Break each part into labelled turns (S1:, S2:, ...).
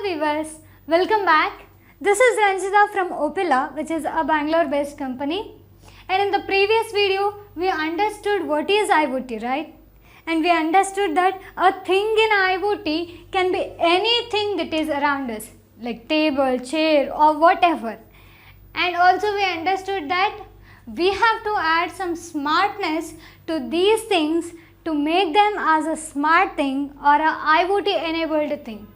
S1: viewers, welcome back. This is Ranjita from Opila, which is a Bangalore based company. And in the previous video, we understood what is IoT, right? And we understood that a thing in IoT can be anything that is around us, like table, chair or whatever. And also we understood that we have to add some smartness to these things to make them as a smart thing or a IoT enabled thing.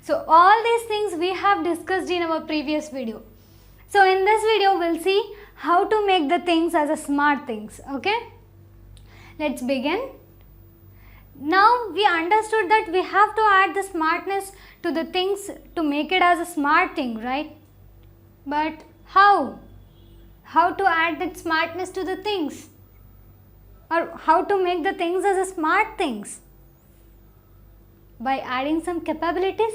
S1: So all these things we have discussed in our previous video. So in this video we'll see how to make the things as a smart things. Okay, let's begin. Now we understood that we have to add the smartness to the things to make it as a smart thing, right? But how? How to add that smartness to the things? Or how to make the things as a smart things? By adding some capabilities?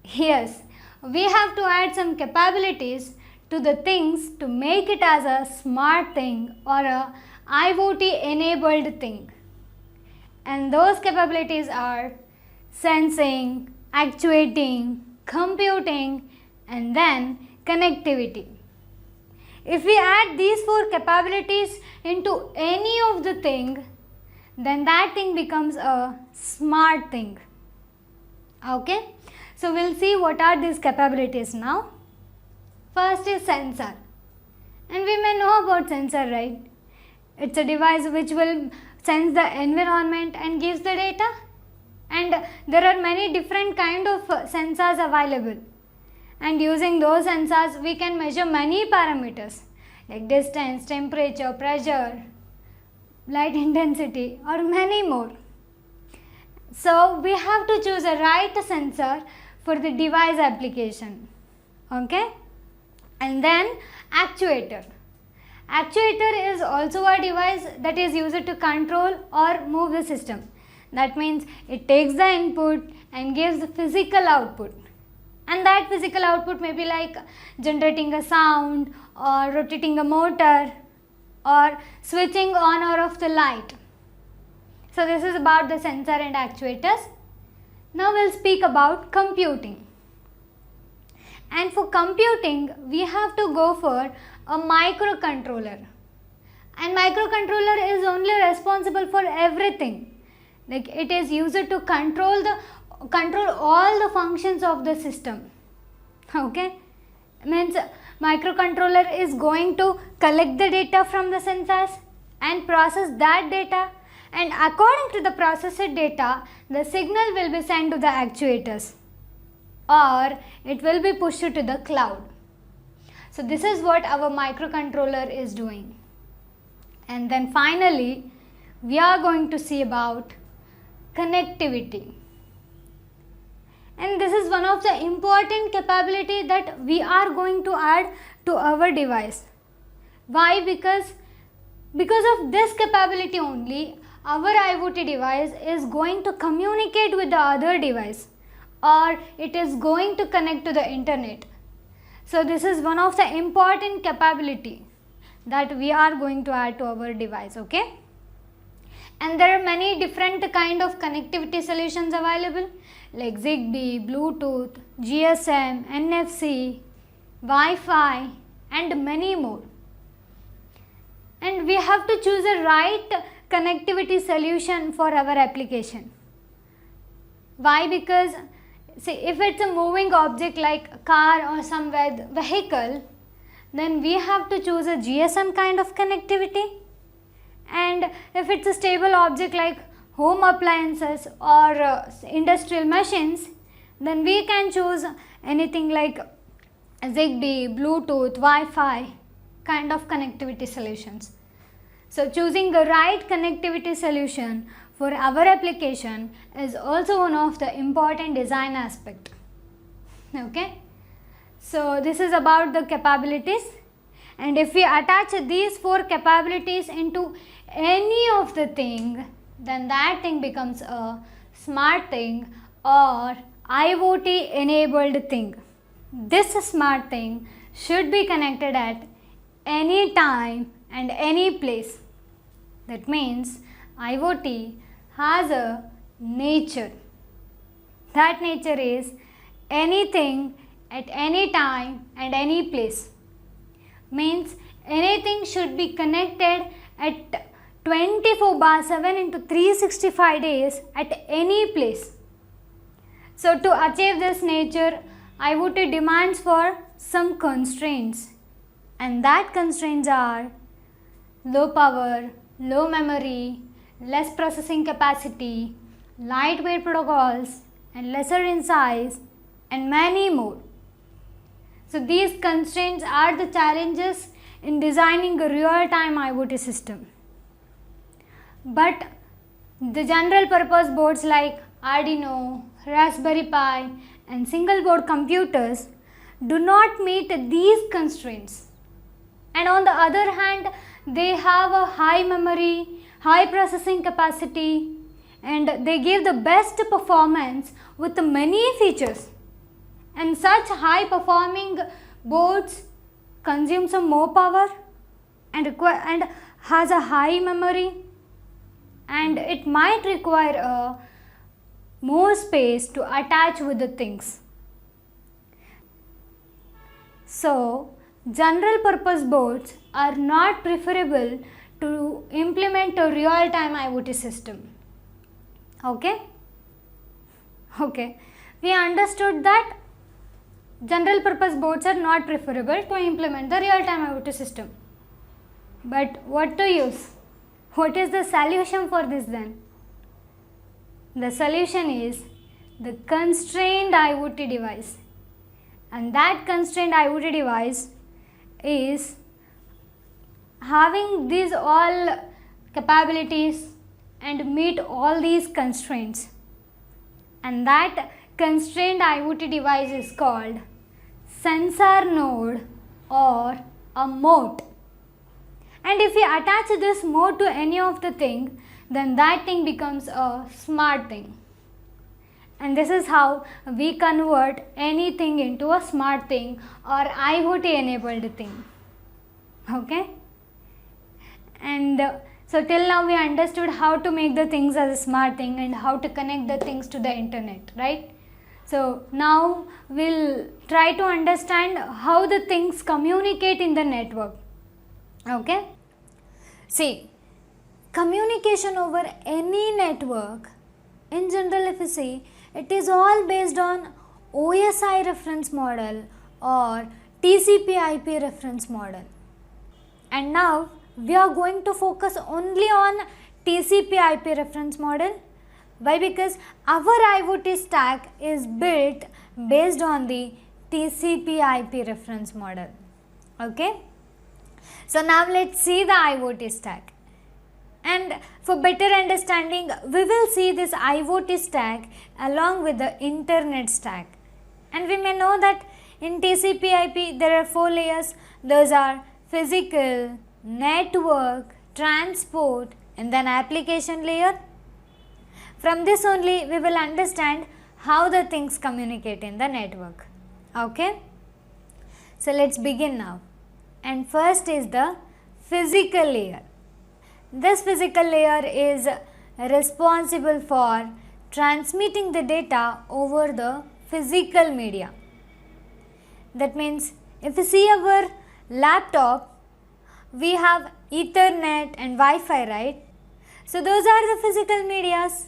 S1: Yes, we have to add some capabilities to the things to make it as a smart thing or a IoT enabled thing. And those capabilities are sensing, actuating, computing, and then connectivity. If we add these four capabilities into any of the thing, then that thing becomes a smart thing. Okay, so we'll see what are these capabilities now. First is sensor, and we may know about sensor, right? It's a device which will sense the environment and gives the data, and there are many different kind of sensors available, and using those sensors we can measure many parameters like distance, temperature, pressure, light intensity or many more. So we have to choose a right sensor for the device application. Okay, and then actuator. Actuator is also a device that is used to control or move the system. That means it takes the input and gives the physical output. And that physical output may be like generating a sound or rotating a motor or switching on or off the light. So this is about the sensor and actuators. Now we'll speak about computing. And for computing, we have to go for a microcontroller. And microcontroller is only responsible for everything. Like it is used to control all the functions of the system. Okay, means microcontroller is going to collect the data from the sensors and process that data, and according to the processed data the signal will be sent to the actuators or it will be pushed to the cloud. So this is what our microcontroller is doing. And then finally we are going to see about connectivity. And this is one of the important capability that we are going to add to our device. Why? Because of this capability only our IoT device is going to communicate with the other device or it is going to connect to the internet. So this is one of the important capability that we are going to add to our device. Okay, and there are many different kind of connectivity solutions available like Zigbee, Bluetooth, GSM, NFC, Wi-Fi and many more. And we have to choose a right connectivity solution for our application. Why? Because see, if it's a moving object like a car or some vehicle, then we have to choose a GSM kind of connectivity. And if it's a stable object like home appliances or industrial machines, then we can choose anything like Zigbee, Bluetooth, Wi-Fi kind of connectivity solutions. So choosing the right connectivity solution for our application is also one of the important design aspect. Okay, so this is about the capabilities, and if we attach these four capabilities into any of the thing, then that thing becomes a smart thing or IoT enabled thing. This smart thing should be connected at any time and any place. That means IoT has a nature. That nature is anything at any time and any place. Means anything should be connected at 24/7 into 365 days at any place. So to achieve this nature, IoT demands for some constraints, and that constraints are low power, low memory, less processing capacity, lightweight protocols, and lesser in size, and many more. So these constraints are the challenges in designing a real-time IoT system. But the general purpose boards like Arduino, Raspberry Pi, and single board computers do not meet these constraints. And on the other hand, they have a high memory, high processing capacity, and they give the best performance with many features. And such high performing boards consume some more power and has a high memory, and it might require more space to attach with the things. So general purpose boards are not preferable to implement a real-time IoT system. Okay, we understood that general purpose boards are not preferable to implement the real-time IoT system. But what to use? What is the solution for this then? The solution is the constrained IoT device. And that constrained IoT device is having these all capabilities and meet all these constraints. And that constrained IoT device is called sensor node or a mote. And if we attach this mote to any of the thing, then that thing becomes a smart thing. And this is how we convert anything into a smart thing or IoT enabled thing. Okay? And so till now we understood how to make the things as a smart thing and how to connect the things to the internet, right? So now we'll try to understand how the things communicate in the network. Okay? See, communication over any network, in general if you see, it is all based on OSI reference model or TCP IP reference model. And now we are going to focus only on TCP IP reference model. Why? Because our IoT stack is built based on the TCP IP reference model. Okay? So now let's see the IoT stack. And for better understanding, we will see this IoT stack along with the internet stack. And we may know that in TCP IP there are 4 layers. Those are physical, network, transport, and then application layer. From this only we will understand how the things communicate in the network. Okay? So let's begin now. And first is the physical layer. This physical layer is responsible for transmitting the data over the physical media. That means if you see our laptop, we have Ethernet and Wi-Fi, right? So those are the physical medias.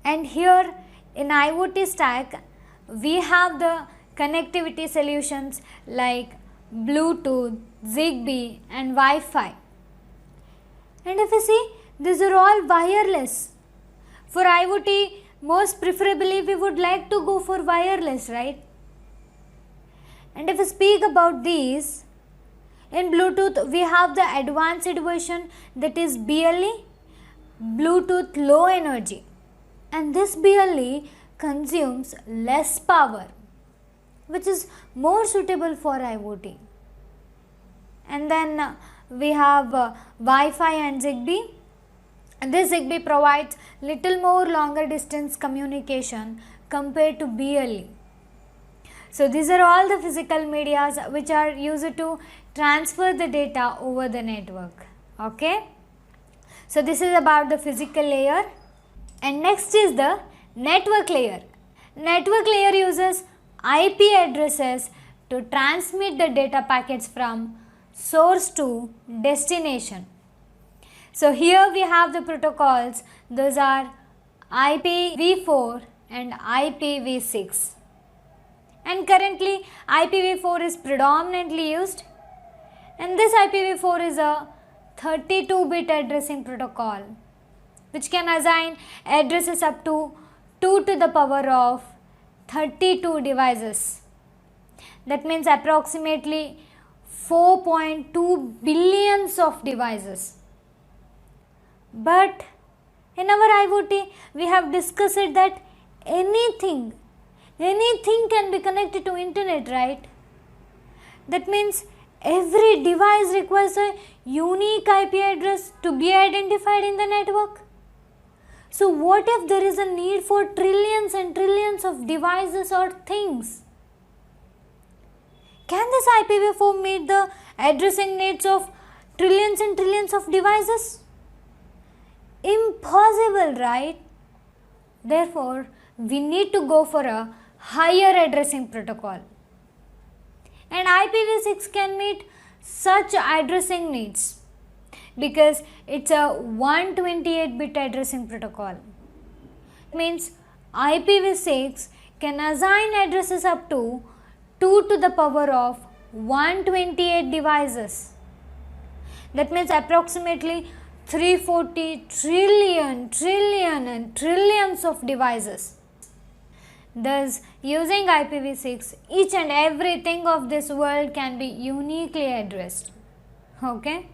S1: And here in IoT stack, we have the connectivity solutions like Bluetooth, Zigbee and Wi-Fi. And if you see, these are all wireless. For IoT, most preferably we would like to go for wireless, right? And if we speak about these, in Bluetooth we have the advanced version, that is BLE, Bluetooth Low Energy. And this BLE consumes less power, which is more suitable for IoT. And then we have Wi-Fi and Zigbee. And this Zigbee provides little more longer distance communication compared to BLE. So these are all the physical medias which are used to transfer the data over the network. Okay? So this is about the physical layer. And next is the network layer. Network layer uses IP addresses to transmit the data packets from source to destination. So here we have the protocols, those are IPv4 and IPv6. And currently IPv4 is predominantly used, and this IPv4 is a 32-bit addressing protocol which can assign addresses up to 2 to the power of 32 devices. That means approximately 4.2 billions of devices. But in our IoT, we have discussed that anything can be connected to internet, right? That means every device requires a unique IP address to be identified in the network. So what if there is a need for trillions and trillions of devices or things? Can this IPv4 meet the addressing needs of trillions and trillions of devices? Impossible, right? Therefore, we need to go for a higher addressing protocol. And IPv6 can meet such addressing needs because it's a 128-bit addressing protocol. It means IPv6 can assign addresses up to 2 to the power of 128 devices. That means approximately 340 trillion and trillions of devices. Thus, using IPv6, each and everything of this world can be uniquely addressed. Okay?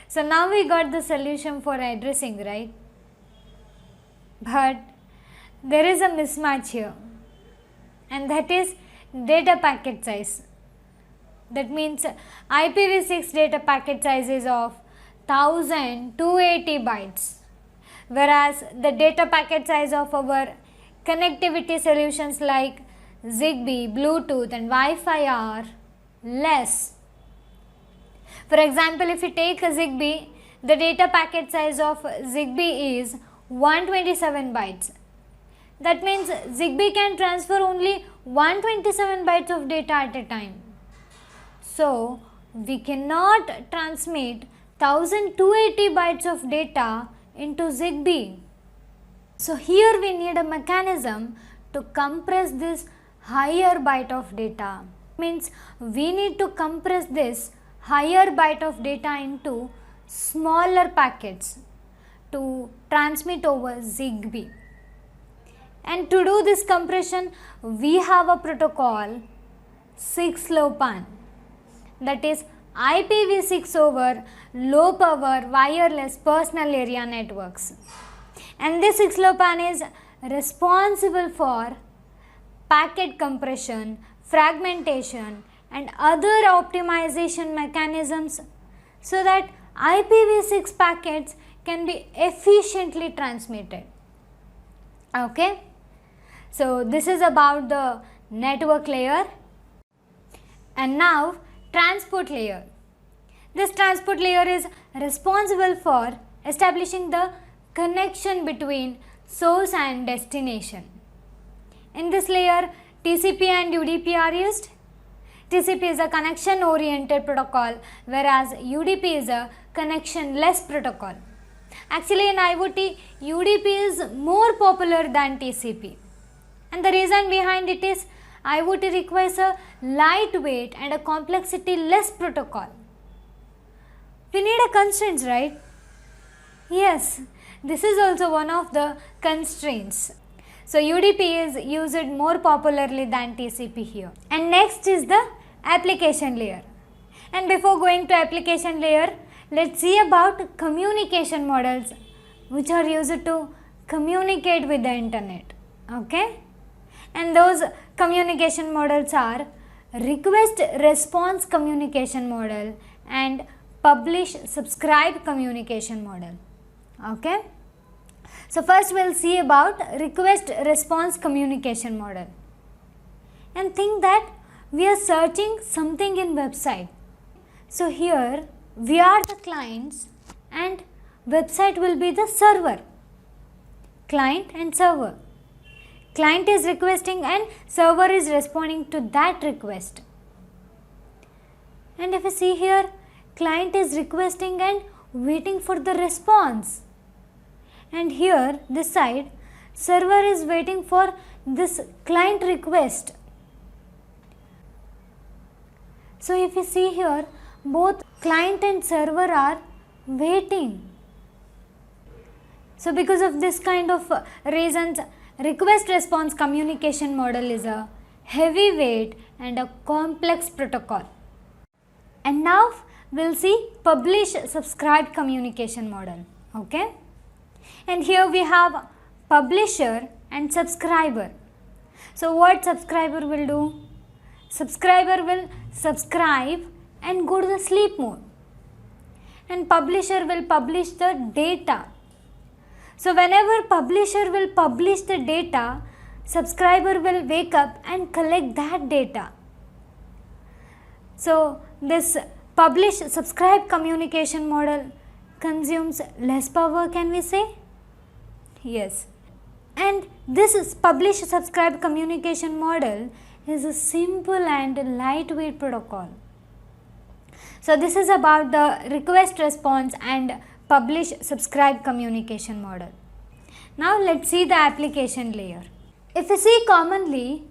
S1: So now we got the solution for addressing, right? But there is a mismatch here, and that is data packet size. That means IPv6 data packet size is of 1280 bytes, whereas the data packet size of our connectivity solutions like Zigbee, Bluetooth and Wi-Fi are less. For example, if we take a Zigbee, the data packet size of Zigbee is 127 bytes. That means Zigbee can transfer only 127 bytes of data at a time. So, we cannot transmit 1280 bytes of data into Zigbee. So, here we need a mechanism to compress this higher byte of data. Means we need to compress this higher byte of data into smaller packets to transmit over Zigbee. And to do this compression, we have a protocol 6LoWPAN, that is IPv6 over low power wireless personal area networks. And this 6LoWPAN is responsible for packet compression, fragmentation and other optimization mechanisms so that IPv6 packets can be efficiently transmitted. Okay? So this is about the network layer. And now transport layer. This transport layer is responsible for establishing the connection between source and destination. In this layer, TCP and UDP are used. TCP is a connection oriented protocol, whereas UDP is a connectionless protocol. Actually, in IoT, UDP is more popular than TCP. And the reason behind it is IoT requires a lightweight and a complexity less protocol. We need a constraints, right? Yes, this is also one of the constraints. So UDP is used more popularly than TCP here. And next is the application layer. And before going to application layer, let's see about communication models which are used to communicate with the internet. Okay? And those communication models are request response communication model and publish subscribe communication model. Okay? So first we'll see about request response communication model. And think that we are searching something in website. So here we are the clients and website will be the server. Client and server. client is requesting and server is responding to that request. And if you see here, client is requesting and waiting for the response. And here, this side, server is waiting for this client request. So if you see here, both client and server are waiting. So because of this kind of reasons, request response communication model is a heavyweight and a complex protocol. And now we'll see publish subscribe communication model. Okay. And here we have publisher and subscriber. So what subscriber will do? Subscriber will subscribe and go to the sleep mode. And publisher will publish the data. So whenever publisher will publish the data, subscriber will wake up and collect that data. So this publish subscribe communication model consumes less power, can we say? Yes. And this is publish subscribe communication model is a simple and lightweight protocol. So this is about the request response and publish subscribe communication model. Now let's see the application layer. If you see commonly,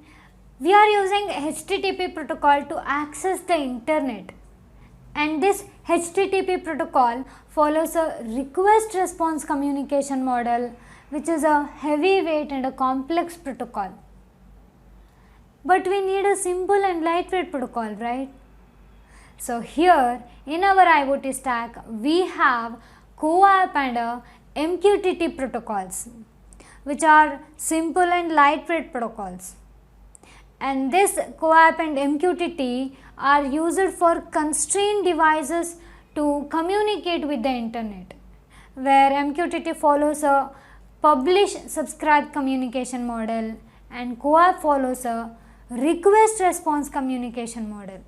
S1: we are using HTTP protocol to access the internet, and this HTTP protocol follows a request response communication model, which is a heavyweight and a complex protocol. But we need a simple and lightweight protocol, right? So here in our IoT stack, we have CoAP and MQTT protocols, which are simple and lightweight protocols. And this CoAP and MQTT are used for constrained devices to communicate with the internet, where MQTT follows a publish subscribe communication model and CoAP follows a request response communication model.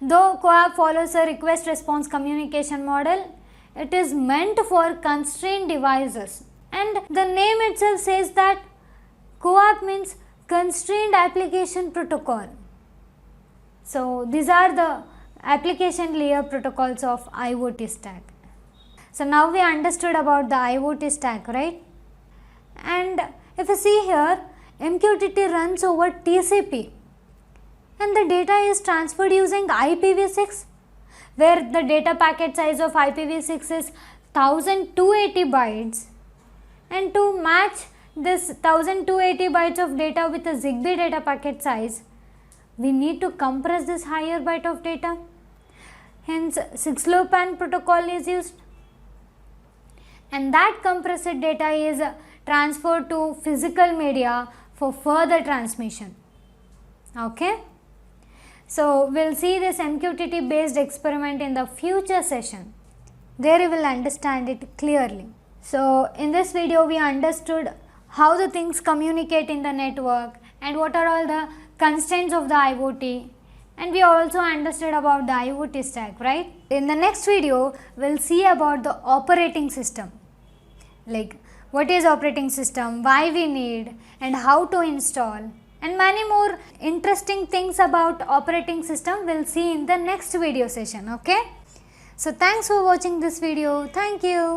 S1: Though CoAP follows a request response communication model, it is meant for constrained devices, and the name itself says that CoAP means constrained application protocol. So these are the application layer protocols of IoT stack. So now we understood about the IoT stack, right? And if you see here, MQTT runs over TCP and the data is transferred using IPv6, where the data packet size of IPv6 is 1280 bytes, and to match this 1280 bytes of data with a ZigBee data packet size, we need to compress this higher byte of data. Hence 6LoWPAN protocol is used, and that compressed data is transferred to physical media for further transmission. Okay. So we'll see this MQTT based experiment in the future session. There you will understand it clearly. So in this video we understood how the things communicate in the network and what are all the constraints of the IoT, and we also understood about the IoT stack, right? In the next video we'll see about the operating system, like what is operating system, why we need, and how to install, and many more interesting things about operating system we'll see in the next video session. Okay, so thanks for watching this video. Thank you.